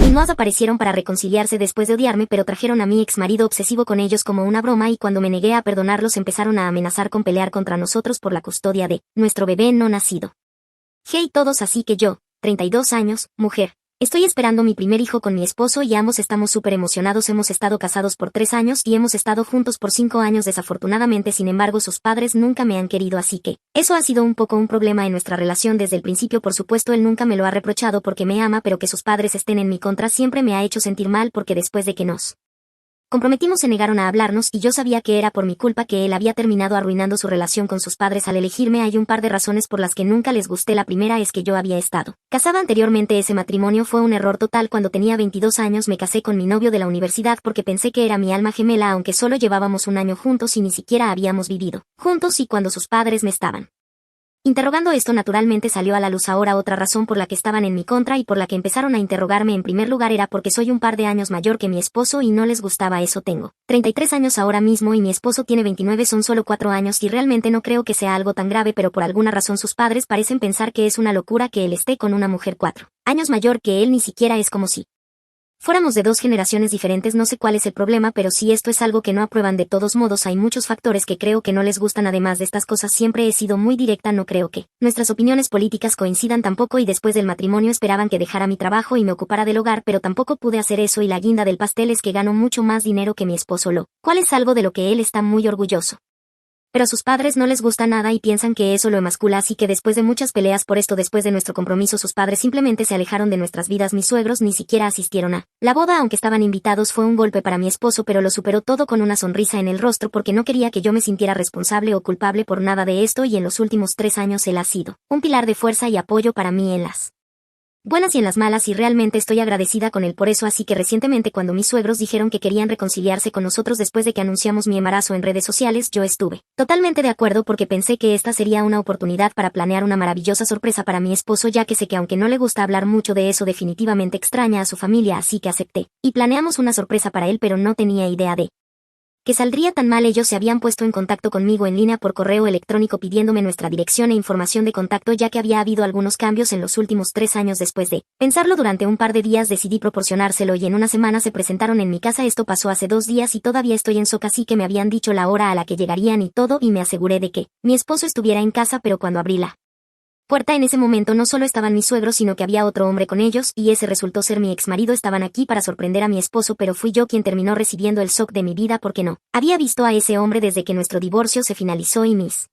in-laws aparecieron para reconciliarse después de odiarme, pero trajeron a mi exmarido obsesivo con ellos como una broma, y cuando me negué a perdonarlos empezaron a amenazar con pelear contra nosotros por la custodia de nuestro bebé no nacido. Hey todos, así que yo, 32 años, mujer. Estoy esperando mi primer hijo con mi esposo y ambos estamos súper emocionados. Hemos estado casados por 3 años y hemos estado juntos por 5 años desafortunadamente. Sin embargo, sus padres nunca me han querido, así que eso ha sido un poco un problema en nuestra relación desde el principio. Por supuesto, él nunca me lo ha reprochado porque me ama, pero que sus padres estén en mi contra siempre me ha hecho sentir mal, porque después de que nos comprometimos se negaron a hablarnos y yo sabía que era por mi culpa que él había terminado arruinando su relación con sus padres al elegirme. Hay un par de razones por las que nunca les gusté. La primera es que yo había estado casada anteriormente. Ese matrimonio fue un error total. Cuando tenía 22 años me casé con mi novio de la universidad porque pensé que era mi alma gemela, aunque solo llevábamos un año juntos y ni siquiera habíamos vivido juntos. Y cuando sus padres me estaban interrogando, esto naturalmente salió a la luz. Ahora, otra razón por la que estaban en mi contra y por la que empezaron a interrogarme en primer lugar era porque soy un par de años mayor que mi esposo y no les gustaba eso. Tengo 33 años ahora mismo y mi esposo tiene 29, son solo 4 años y realmente no creo que sea algo tan grave, pero por alguna razón sus padres parecen pensar que es una locura que él esté con una mujer 4 años mayor que él. Ni siquiera es como si fuéramos de 2 generaciones diferentes. No sé cuál es el problema, pero si esto es algo que no aprueban. De todos modos, hay muchos factores que creo que no les gustan. Además de estas cosas, siempre he sido muy directa. No creo que nuestras opiniones políticas coincidan tampoco, y después del matrimonio esperaban que dejara mi trabajo y me ocupara del hogar, pero tampoco pude hacer eso, y la guinda del pastel es que gano mucho más dinero que mi esposo, lo cual es algo de lo que él está muy orgulloso. Pero a sus padres no les gusta nada y piensan que eso lo emascula, así que después de muchas peleas por esto, después de nuestro compromiso, sus padres simplemente se alejaron de nuestras vidas. Mis suegros ni siquiera asistieron a la boda, aunque estaban invitados. Fue un golpe para mi esposo, pero lo superó todo con una sonrisa en el rostro porque no quería que yo me sintiera responsable o culpable por nada de esto, y en los últimos 3 años él ha sido un pilar de fuerza y apoyo para mí en las buenas y en las malas, y realmente estoy agradecida con él por eso. Así que recientemente, cuando mis suegros dijeron que querían reconciliarse con nosotros después de que anunciamos mi embarazo en redes sociales, yo estuve totalmente de acuerdo porque pensé que esta sería una oportunidad para planear una maravillosa sorpresa para mi esposo, ya que sé que aunque no le gusta hablar mucho de eso, definitivamente extraña a su familia, así que acepté y planeamos una sorpresa para él, pero no tenía idea de que saldría tan mal. Ellos se habían puesto en contacto conmigo en línea por correo electrónico pidiéndome nuestra dirección e información de contacto, ya que había habido algunos cambios en los últimos 3 años. Después de pensarlo durante un par de días, decidí proporcionárselo y en una semana se presentaron en mi casa. Esto pasó hace 2 días y todavía estoy en shock, así que me habían dicho la hora a la que llegarían y todo, y me aseguré de que mi esposo estuviera en casa, pero cuando abrí la puerta en ese momento no solo estaban mis suegros, sino que había otro hombre con ellos, y ese resultó ser mi exmarido. Estaban aquí para sorprender a mi esposo, pero fui yo quien terminó recibiendo el shock de mi vida porque no había visto a ese hombre desde que nuestro divorcio se finalizó, y mis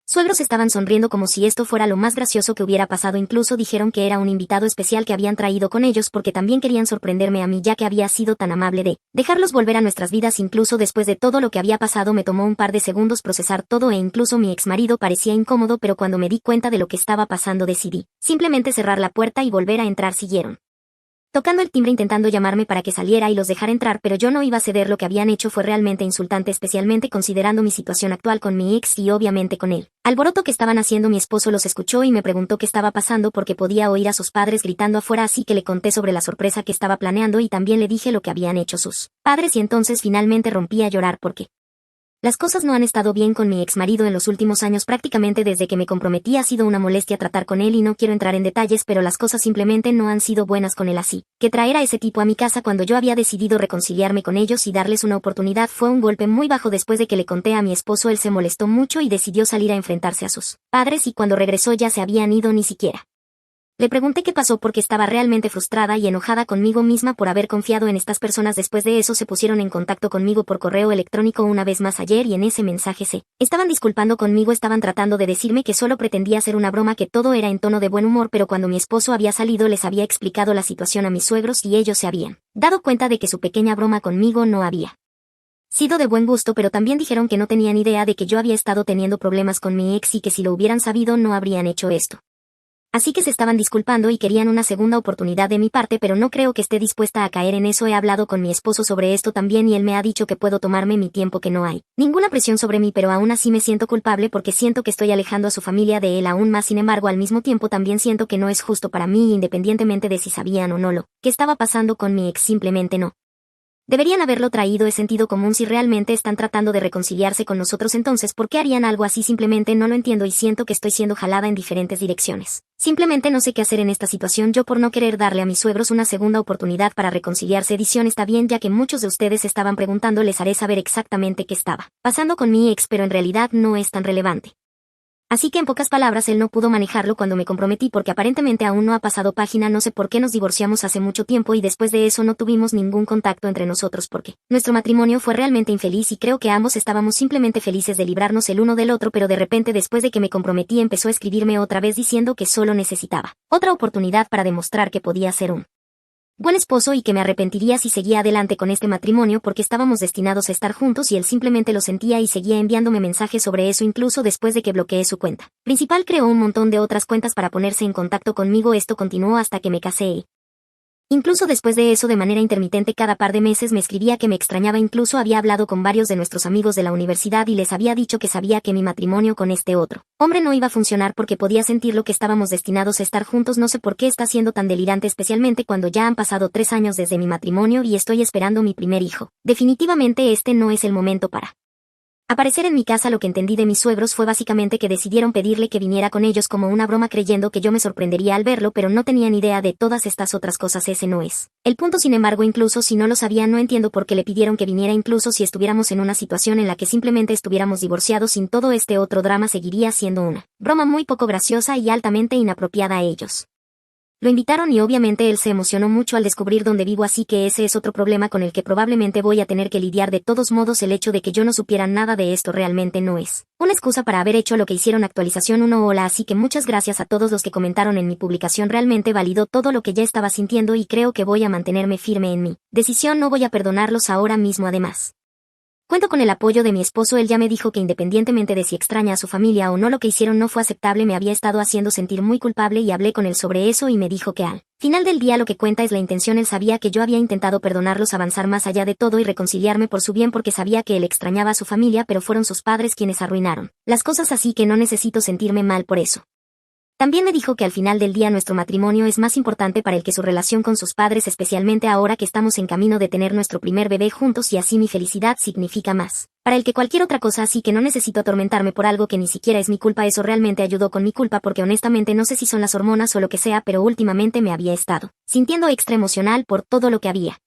suegros estaban sonriendo como si esto fuera lo más gracioso que hubiera pasado. Incluso dijeron que era un invitado especial que habían traído con ellos porque también querían sorprenderme a mí, ya que había sido tan amable de dejarlos volver a nuestras vidas. Incluso después de todo lo que había pasado me tomó un par de segundos procesar todo, e incluso mi exmarido parecía incómodo, pero cuando me di cuenta de lo que estaba pasando decidí simplemente cerrar la puerta y volver a entrar. Siguieron tocando el timbre intentando llamarme para que saliera y los dejara entrar, pero yo no iba a ceder. Lo que habían hecho fue realmente insultante, especialmente considerando mi situación actual con mi ex y obviamente con él alboroto que estaban haciendo. Mi esposo los escuchó y me preguntó qué estaba pasando porque podía oír a sus padres gritando afuera, así que le conté sobre la sorpresa que estaba planeando y también le dije lo que habían hecho sus padres, y entonces finalmente rompí a llorar porque las cosas no han estado bien con mi exmarido en los últimos años. Prácticamente desde que me comprometí ha sido una molestia tratar con él, y no quiero entrar en detalles, pero las cosas simplemente no han sido buenas con él, así que traer a ese tipo a mi casa cuando yo había decidido reconciliarme con ellos y darles una oportunidad fue un golpe muy bajo. Después de que le conté a mi esposo, él se molestó mucho y decidió salir a enfrentarse a sus padres, y cuando regresó ya se habían ido. Ni siquiera le pregunté qué pasó porque estaba realmente frustrada y enojada conmigo misma por haber confiado en estas personas. Después de eso se pusieron en contacto conmigo por correo electrónico una vez más ayer, y en ese mensaje se estaban disculpando conmigo. Estaban tratando de decirme que solo pretendía hacer una broma, que todo era en tono de buen humor, pero cuando mi esposo había salido les había explicado la situación a mis suegros y ellos se habían dado cuenta de que su pequeña broma conmigo no había sido de buen gusto, pero también dijeron que no tenían idea de que yo había estado teniendo problemas con mi ex y que si lo hubieran sabido no habrían hecho esto. Así que se estaban disculpando y querían una segunda oportunidad de mi parte, pero no creo que esté dispuesta a caer en eso. He hablado con mi esposo sobre esto también y él me ha dicho que puedo tomarme mi tiempo, que no hay ninguna presión sobre mí, pero aún así me siento culpable porque siento que estoy alejando a su familia de él aún más. Sin embargo, al mismo tiempo también siento que no es justo para mí, independientemente de si sabían o no lo que estaba pasando con mi ex. Simplemente no Deberían haberlo traído, es sentido común. Si realmente están tratando de reconciliarse con nosotros, entonces ¿por qué harían algo así? Simplemente no lo entiendo y siento que estoy siendo jalada en diferentes direcciones. Simplemente no sé qué hacer en esta situación. Yo, por no querer darle a mis suegros una segunda oportunidad para reconciliarse, edición está bien, ya que muchos de ustedes estaban preguntando, les haré saber exactamente qué estaba pasando con mi ex, pero en realidad no es tan relevante. Así que en pocas palabras, él no pudo manejarlo cuando me comprometí porque aparentemente aún no ha pasado página. No sé por qué nos divorciamos hace mucho tiempo y después de eso no tuvimos ningún contacto entre nosotros porque nuestro matrimonio fue realmente infeliz y creo que ambos estábamos simplemente felices de librarnos el uno del otro, pero de repente después de que me comprometí empezó a escribirme otra vez diciendo que solo necesitaba otra oportunidad para demostrar que podía ser un buen esposo y que me arrepentiría si seguía adelante con este matrimonio porque estábamos destinados a estar juntos, y él simplemente lo sentía y seguía enviándome mensajes sobre eso incluso después de que bloqueé su cuenta principal. Creó un montón de otras cuentas para ponerse en contacto conmigo. Esto continuó hasta que me casé y incluso después de eso, de manera intermitente, cada par de meses me escribía que me extrañaba. Incluso había hablado con varios de nuestros amigos de la universidad y les había dicho que sabía que mi matrimonio con este otro hombre no iba a funcionar porque podía sentirlo, que estábamos destinados a estar juntos. No sé por qué está siendo tan delirante, especialmente cuando ya han pasado 3 años desde mi matrimonio y estoy esperando mi primer hijo. Definitivamente este no es el momento para aparecer en mi casa. Lo que entendí de mis suegros fue básicamente que decidieron pedirle que viniera con ellos como una broma, creyendo que yo me sorprendería al verlo, pero no tenían idea de todas estas otras cosas. Ese no es el punto. Sin embargo, incluso si no lo sabía, no entiendo por qué le pidieron que viniera. Incluso si estuviéramos en una situación en la que simplemente estuviéramos divorciados sin todo este otro drama, seguiría siendo una broma muy poco graciosa y altamente inapropiada a ellos. Lo invitaron y obviamente él se emocionó mucho al descubrir dónde vivo, así que ese es otro problema con el que probablemente voy a tener que lidiar. De todos modos, el hecho de que yo no supiera nada de esto realmente no es una excusa para haber hecho lo que hicieron. Actualización 1. Hola, así que muchas gracias a todos los que comentaron en mi publicación. Realmente validó todo lo que ya estaba sintiendo y creo que voy a mantenerme firme en mi decisión. No voy a perdonarlos ahora mismo. Además, cuento con el apoyo de mi esposo. Él ya me dijo que independientemente de si extraña a su familia o no, lo que hicieron no fue aceptable. Me había estado haciendo sentir muy culpable y hablé con él sobre eso y me dijo que al final del día lo que cuenta es la intención. Él sabía que yo había intentado perdonarlos, avanzar más allá de todo y reconciliarme por su bien, porque sabía que él extrañaba a su familia, pero fueron sus padres quienes arruinaron las cosas, así que no necesito sentirme mal por eso. También me dijo que al final del día nuestro matrimonio es más importante para él que su relación con sus padres, especialmente ahora que estamos en camino de tener nuestro primer bebé juntos, y así mi felicidad significa más para él que cualquier otra cosa, así que no necesito atormentarme por algo que ni siquiera es mi culpa. Eso realmente ayudó con mi culpa porque honestamente no sé si son las hormonas o lo que sea, pero últimamente me había estado sintiendo extra emocional por todo lo que había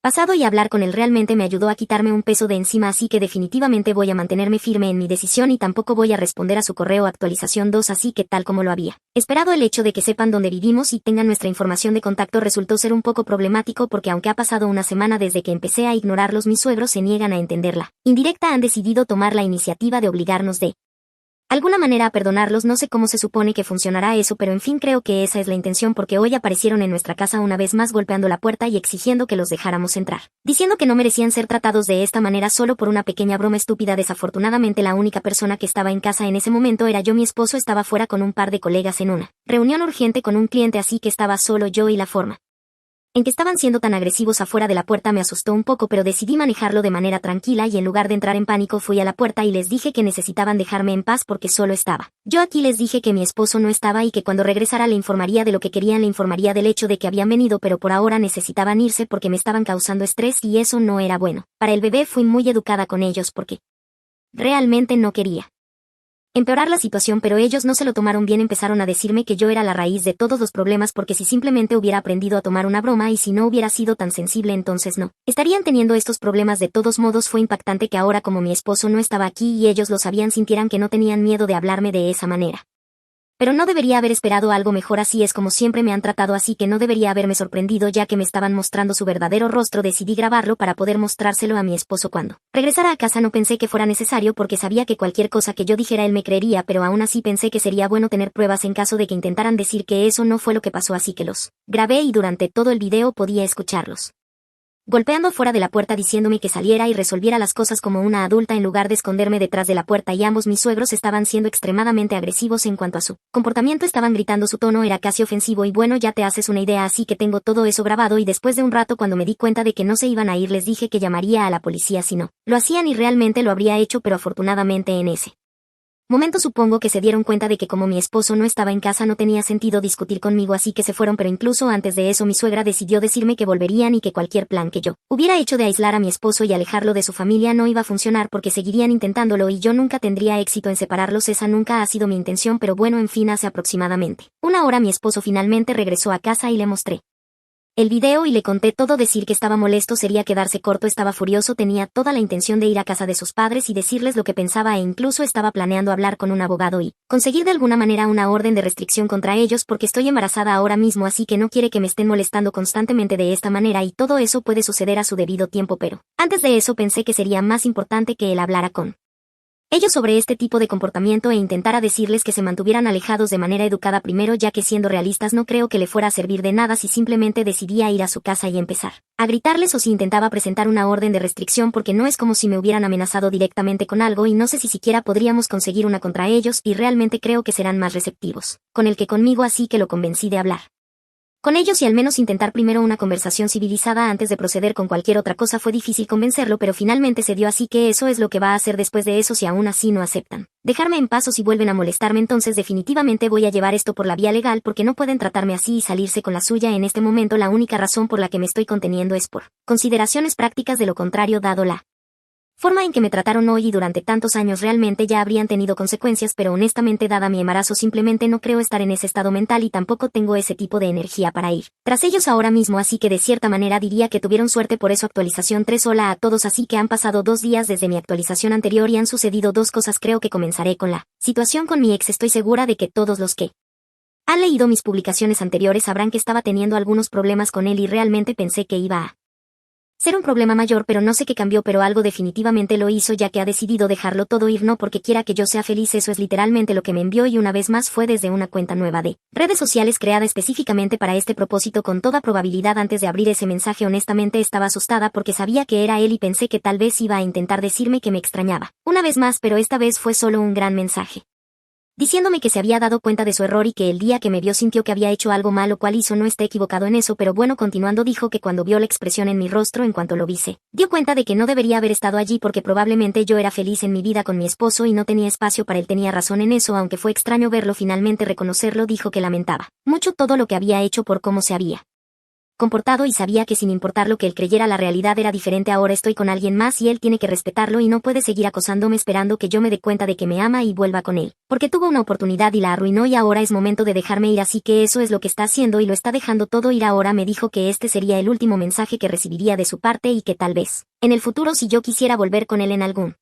pasado y hablar con él realmente me ayudó a quitarme un peso de encima, así que definitivamente voy a mantenerme firme en mi decisión y tampoco voy a responder a su correo. Actualización 2. Así que tal como lo había esperado, el hecho de que sepan dónde vivimos y tengan nuestra información de contacto resultó ser un poco problemático porque aunque ha pasado una semana desde que empecé a ignorarlos, mis suegros se niegan a entenderla indirecta. Han decidido tomar la iniciativa de obligarnos de alguna manera a perdonarlos. No sé cómo se supone que funcionará eso, pero en fin, creo que esa es la intención, porque hoy aparecieron en nuestra casa una vez más golpeando la puerta y exigiendo que los dejáramos entrar, diciendo que no merecían ser tratados de esta manera solo por una pequeña broma estúpida. Desafortunadamente la única persona que estaba en casa en ese momento era yo. Mi esposo estaba fuera con un par de colegas en una reunión urgente con un cliente, así que estaba solo yo, y la forma en que estaban siendo tan agresivos afuera de la puerta me asustó un poco, pero decidí manejarlo de manera tranquila y en lugar de entrar en pánico fui a la puerta y les dije que necesitaban dejarme en paz porque solo estaba yo aquí. Les dije que mi esposo no estaba y que cuando regresara le informaría de lo que querían, le informaría del hecho de que habían venido, pero por ahora necesitaban irse porque me estaban causando estrés y eso no era bueno para el bebé. Fui muy educada con ellos porque realmente no quería empeorar la situación, pero ellos no se lo tomaron bien. Empezaron a decirme que yo era la raíz de todos los problemas porque si simplemente hubiera aprendido a tomar una broma y si no hubiera sido tan sensible, entonces no estarían teniendo estos problemas. De todos modos, fue impactante que ahora, como mi esposo no estaba aquí y ellos lo sabían, sintieran que no tenían miedo de hablarme de esa manera. Pero no debería haber esperado algo mejor. Así es como siempre me han tratado, así que no debería haberme sorprendido ya que me estaban mostrando su verdadero rostro. Decidí grabarlo para poder mostrárselo a mi esposo cuando regresara a casa. No pensé que fuera necesario porque sabía que cualquier cosa que yo dijera él me creería, pero aún así pensé que sería bueno tener pruebas en caso de que intentaran decir que eso no fue lo que pasó, así que los grabé y durante todo el video podía escucharlos golpeando fuera de la puerta diciéndome que saliera y resolviera las cosas como una adulta en lugar de esconderme detrás de la puerta, y ambos mis suegros estaban siendo extremadamente agresivos en cuanto a su comportamiento. Estaban gritando, su tono era casi ofensivo y bueno, ya te haces una idea, así que tengo todo eso grabado y después de un rato, cuando me di cuenta de que no se iban a ir, les dije que llamaría a la policía si no lo hacían, y realmente lo habría hecho, pero afortunadamente en ese Momento supongo que se dieron cuenta de que como mi esposo no estaba en casa no tenía sentido discutir conmigo, así que se fueron, pero incluso antes de eso mi suegra decidió decirme que volverían y que cualquier plan que yo hubiera hecho de aislar a mi esposo y alejarlo de su familia no iba a funcionar porque seguirían intentándolo y yo nunca tendría éxito en separarlos. Esa nunca ha sido mi intención, pero bueno, en fin, hace aproximadamente una hora mi esposo finalmente regresó a casa y le mostré el video y le conté todo. Decir que estaba molesto sería quedarse corto, estaba furioso, tenía toda la intención de ir a casa de sus padres y decirles lo que pensaba e incluso estaba planeando hablar con un abogado y conseguir de alguna manera una orden de restricción contra ellos porque estoy embarazada ahora mismo, así que no quiere que me estén molestando constantemente de esta manera y todo eso puede suceder a su debido tiempo, pero antes de eso pensé que sería más importante que él hablara con ellos sobre este tipo de comportamiento e intentara decirles que se mantuvieran alejados de manera educada primero, ya que siendo realistas no creo que le fuera a servir de nada si simplemente decidía ir a su casa y empezar a gritarles o si intentaba presentar una orden de restricción, porque no es como si me hubieran amenazado directamente con algo y no sé si siquiera podríamos conseguir una contra ellos y realmente creo que serán más receptivos con el que conmigo, así que lo convencí de hablar con ellos y al menos intentar primero una conversación civilizada antes de proceder con cualquier otra cosa. Fue difícil convencerlo, pero finalmente se dio, así que eso es lo que va a hacer después de eso si aún así no aceptan dejarme en paz o si vuelven a molestarme. Entonces definitivamente voy a llevar esto por la vía legal porque no pueden tratarme así y salirse con la suya en este momento. La única razón por la que me estoy conteniendo es por consideraciones prácticas, de lo contrario, dado la forma en que me trataron hoy y durante tantos años, realmente ya habrían tenido consecuencias, pero honestamente dada mi embarazo simplemente no creo estar en ese estado mental y tampoco tengo ese tipo de energía para ir tras ellos ahora mismo, así que de cierta manera diría que tuvieron suerte. Por eso actualización 3. Hola a todos, así que han pasado 2 días desde mi actualización anterior y han sucedido 2 cosas. Creo que comenzaré con la situación con mi ex. Estoy segura de que todos los que han leído mis publicaciones anteriores sabrán que estaba teniendo algunos problemas con él y realmente pensé que iba a ser un problema mayor, pero no sé qué cambió, pero algo definitivamente lo hizo, ya que ha decidido dejarlo todo ir, no porque quiera que yo sea feliz. Eso es literalmente lo que me envió y una vez más fue desde una cuenta nueva de redes sociales creada específicamente para este propósito. Con toda probabilidad antes de abrir ese mensaje honestamente estaba asustada porque sabía que era él y pensé que tal vez iba a intentar decirme que me extrañaba una vez más, pero esta vez fue solo un gran mensaje diciéndome que se había dado cuenta de su error y que el día que me vio sintió que había hecho algo malo, cual hizo. No está equivocado en eso, pero bueno, continuando dijo que cuando vio la expresión en mi rostro en cuanto lo vi se dio cuenta de que no debería haber estado allí porque probablemente yo era feliz en mi vida con mi esposo y no tenía espacio para él. Tenía razón en eso, aunque fue extraño verlo finalmente reconocerlo. Dijo que lamentaba mucho todo lo que había hecho por cómo se había comportado y sabía que sin importar lo que él creyera la realidad era diferente. Ahora estoy con alguien más y él tiene que respetarlo y no puede seguir acosándome esperando que yo me dé cuenta de que me ama y vuelva con él, porque tuvo una oportunidad y la arruinó y ahora es momento de dejarme ir, así que eso es lo que está haciendo y lo está dejando todo ir ahora. Me dijo que este sería el último mensaje que recibiría de su parte y que tal vez en el futuro, si yo quisiera volver con él en algún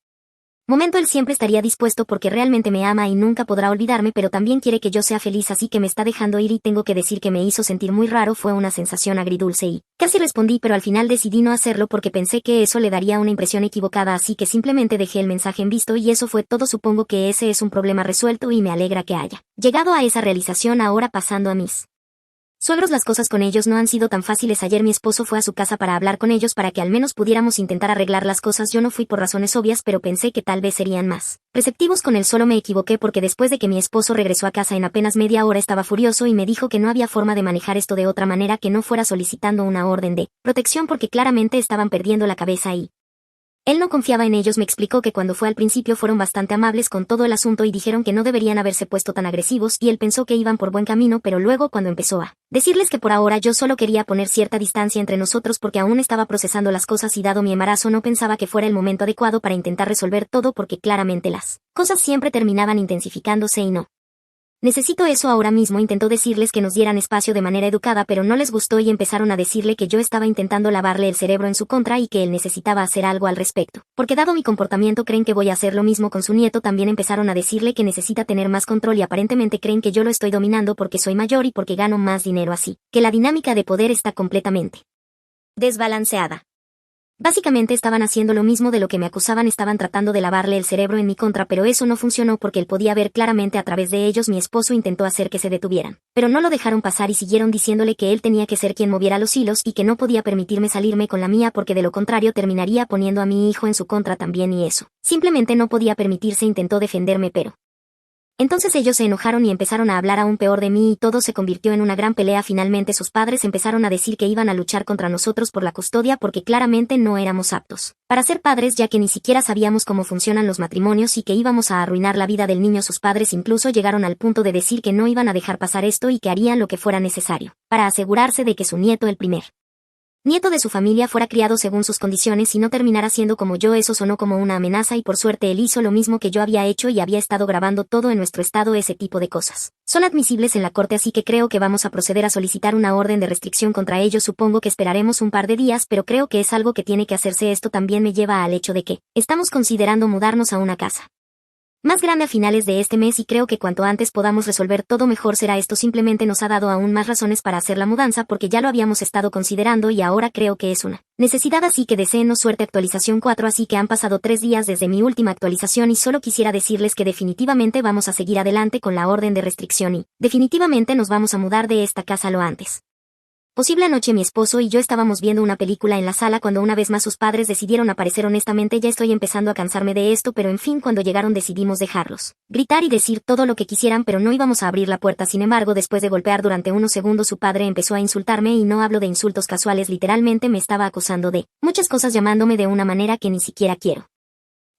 momento, él siempre estaría dispuesto porque realmente me ama y nunca podrá olvidarme, pero también quiere que yo sea feliz, así que me está dejando ir y tengo que decir que me hizo sentir muy raro. Fue una sensación agridulce y casi respondí, pero al final decidí no hacerlo porque pensé que eso le daría una impresión equivocada, así que simplemente dejé el mensaje en visto y eso fue todo. Supongo que ese es un problema resuelto y me alegra que haya llegado a esa realización. Ahora pasando a mis suegros, las cosas con ellos no han sido tan fáciles. Ayer mi esposo fue a su casa para hablar con ellos para que al menos pudiéramos intentar arreglar las cosas. Yo no fui por razones obvias, pero pensé que tal vez serían más receptivos con él. Solo me equivoqué porque después de que mi esposo regresó a casa en apenas media hora estaba furioso y me dijo que no había forma de manejar esto de otra manera que no fuera solicitando una orden de protección porque claramente estaban perdiendo la cabeza y él no confiaba en ellos. Me explicó que cuando fue al principio fueron bastante amables con todo el asunto y dijeron que no deberían haberse puesto tan agresivos y él pensó que iban por buen camino, pero luego cuando empezó a decirles que por ahora yo solo quería poner cierta distancia entre nosotros porque aún estaba procesando las cosas y dado mi embarazo no pensaba que fuera el momento adecuado para intentar resolver todo porque claramente las cosas siempre terminaban intensificándose y no necesito eso ahora mismo. Intentó decirles que nos dieran espacio de manera educada, pero no les gustó y empezaron a decirle que yo estaba intentando lavarle el cerebro en su contra y que él necesitaba hacer algo al respecto, porque dado mi comportamiento creen que voy a hacer lo mismo con su nieto. También empezaron a decirle que necesita tener más control y aparentemente creen que yo lo estoy dominando porque soy mayor y porque gano más dinero, así que la dinámica de poder está completamente desbalanceada. Básicamente estaban haciendo lo mismo de lo que me acusaban, estaban tratando de lavarle el cerebro en mi contra, pero eso no funcionó porque él podía ver claramente a través de ellos. Mi esposo intentó hacer que se detuvieran, pero no lo dejaron pasar y siguieron diciéndole que él tenía que ser quien moviera los hilos y que no podía permitirme salirme con la mía porque de lo contrario terminaría poniendo a mi hijo en su contra también y eso simplemente no podía permitirse. Intentó defenderme, pero Entonces ellos se enojaron y empezaron a hablar aún peor de mí y todo se convirtió en una gran pelea. Finalmente sus padres empezaron a decir que iban a luchar contra nosotros por la custodia porque claramente no éramos aptos para ser padres, ya que ni siquiera sabíamos cómo funcionan los matrimonios y que íbamos a arruinar la vida del niño. Sus padres incluso llegaron al punto de decir que no iban a dejar pasar esto y que harían lo que fuera necesario para asegurarse de que su nieto, el primer nieto de su familia, fuera criado según sus condiciones y no terminara siendo como yo. Eso sonó como una amenaza y por suerte él hizo lo mismo que yo había hecho y había estado grabando todo en nuestro estado. Ese tipo de cosas son admisibles en la corte, así que creo que vamos a proceder a solicitar una orden de restricción contra ellos. Supongo que esperaremos un par de días, pero creo que es algo que tiene que hacerse. Esto también me lleva al hecho de que estamos considerando mudarnos a una casa más grande a finales de este mes y creo que cuanto antes podamos resolver todo mejor será. Esto simplemente nos ha dado aún más razones para hacer la mudanza porque ya lo habíamos estado considerando y ahora creo que es una necesidad, así que deseenos suerte. Actualización 4. Así que han pasado 3 días desde mi última actualización y solo quisiera decirles que definitivamente vamos a seguir adelante con la orden de restricción y definitivamente nos vamos a mudar de esta casa lo antes posible. Anoche mi esposo y yo estábamos viendo una película en la sala cuando una vez más sus padres decidieron aparecer. Honestamente ya estoy empezando a cansarme de esto, pero en fin, cuando llegaron decidimos dejarlos gritar y decir todo lo que quisieran, pero no íbamos a abrir la puerta. Sin embargo, después de golpear durante unos segundos, su padre empezó a insultarme y no hablo de insultos casuales, literalmente me estaba acusando de muchas cosas, llamándome de una manera que ni siquiera quiero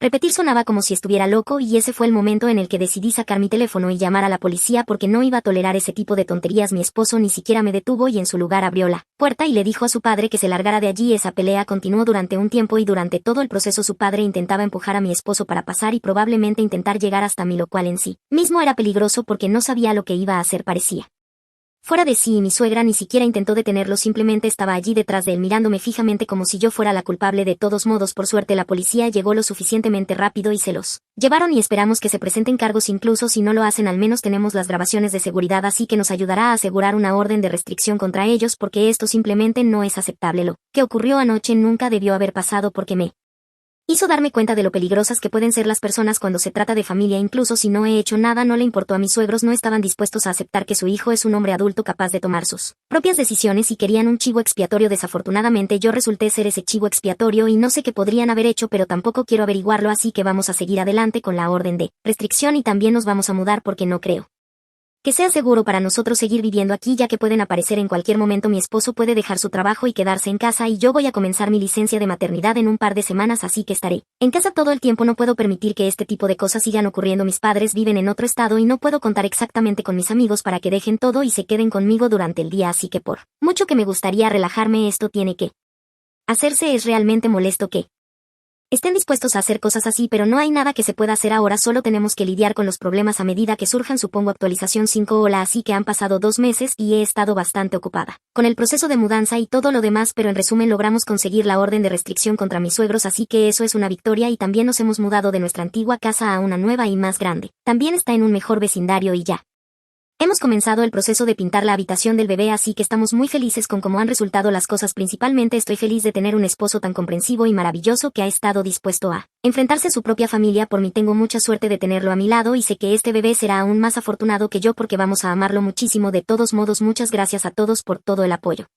repetir. Sonaba como si estuviera loco y ese fue el momento en el que decidí sacar mi teléfono y llamar a la policía porque no iba a tolerar ese tipo de tonterías. Mi esposo ni siquiera me detuvo y en su lugar abrió la puerta y le dijo a su padre que se largara de allí. Esa pelea continuó durante un tiempo y durante todo el proceso su padre intentaba empujar a mi esposo para pasar y probablemente intentar llegar hasta mí, lo cual en sí mismo era peligroso porque no sabía lo que iba a hacer. Parecía fuera de sí y mi suegra ni siquiera intentó detenerlo, simplemente estaba allí detrás de él mirándome fijamente como si yo fuera la culpable. De todos modos, por suerte la policía llegó lo suficientemente rápido y se los llevaron y esperamos que se presenten cargos. Incluso si no lo hacen, al menos tenemos las grabaciones de seguridad, así que nos ayudará a asegurar una orden de restricción contra ellos porque esto simplemente no es aceptable. Lo que ocurrió anoche nunca debió haber pasado porque me hizo darme cuenta de lo peligrosas que pueden ser las personas cuando se trata de familia. Incluso si no he hecho nada, no le importó a mis suegros, no estaban dispuestos a aceptar que su hijo es un hombre adulto capaz de tomar sus propias decisiones y querían un chivo expiatorio. Desafortunadamente yo resulté ser ese chivo expiatorio y no sé qué podrían haber hecho, pero tampoco quiero averiguarlo, así que vamos a seguir adelante con la orden de restricción y también nos vamos a mudar porque no creo que sea seguro para nosotros seguir viviendo aquí, ya que pueden aparecer en cualquier momento. Mi esposo puede dejar su trabajo y quedarse en casa y yo voy a comenzar mi licencia de maternidad en un par de semanas, así que estaré en casa todo el tiempo. No puedo permitir que este tipo de cosas sigan ocurriendo. Mis padres viven en otro estado y no puedo contar exactamente con mis amigos para que dejen todo y se queden conmigo durante el día, así que por mucho que me gustaría relajarme, esto tiene que hacerse. Es realmente molesto que estén dispuestos a hacer cosas así, pero no hay nada que se pueda hacer ahora, solo tenemos que lidiar con los problemas a medida que surjan. Supongo. Actualización 5. Hola, así que han pasado 2 meses y he estado bastante ocupada con el proceso de mudanza y todo lo demás, pero en resumen logramos conseguir la orden de restricción contra mis suegros, así que eso es una victoria y también nos hemos mudado de nuestra antigua casa a una nueva y más grande. También está en un mejor vecindario y ya hemos comenzado el proceso de pintar la habitación del bebé, así que estamos muy felices con cómo han resultado las cosas. Principalmente estoy feliz de tener un esposo tan comprensivo y maravilloso que ha estado dispuesto a enfrentarse a su propia familia. Por mí tengo mucha suerte de tenerlo a mi lado y sé que este bebé será aún más afortunado que yo porque vamos a amarlo muchísimo. De todos modos, muchas gracias a todos por todo el apoyo.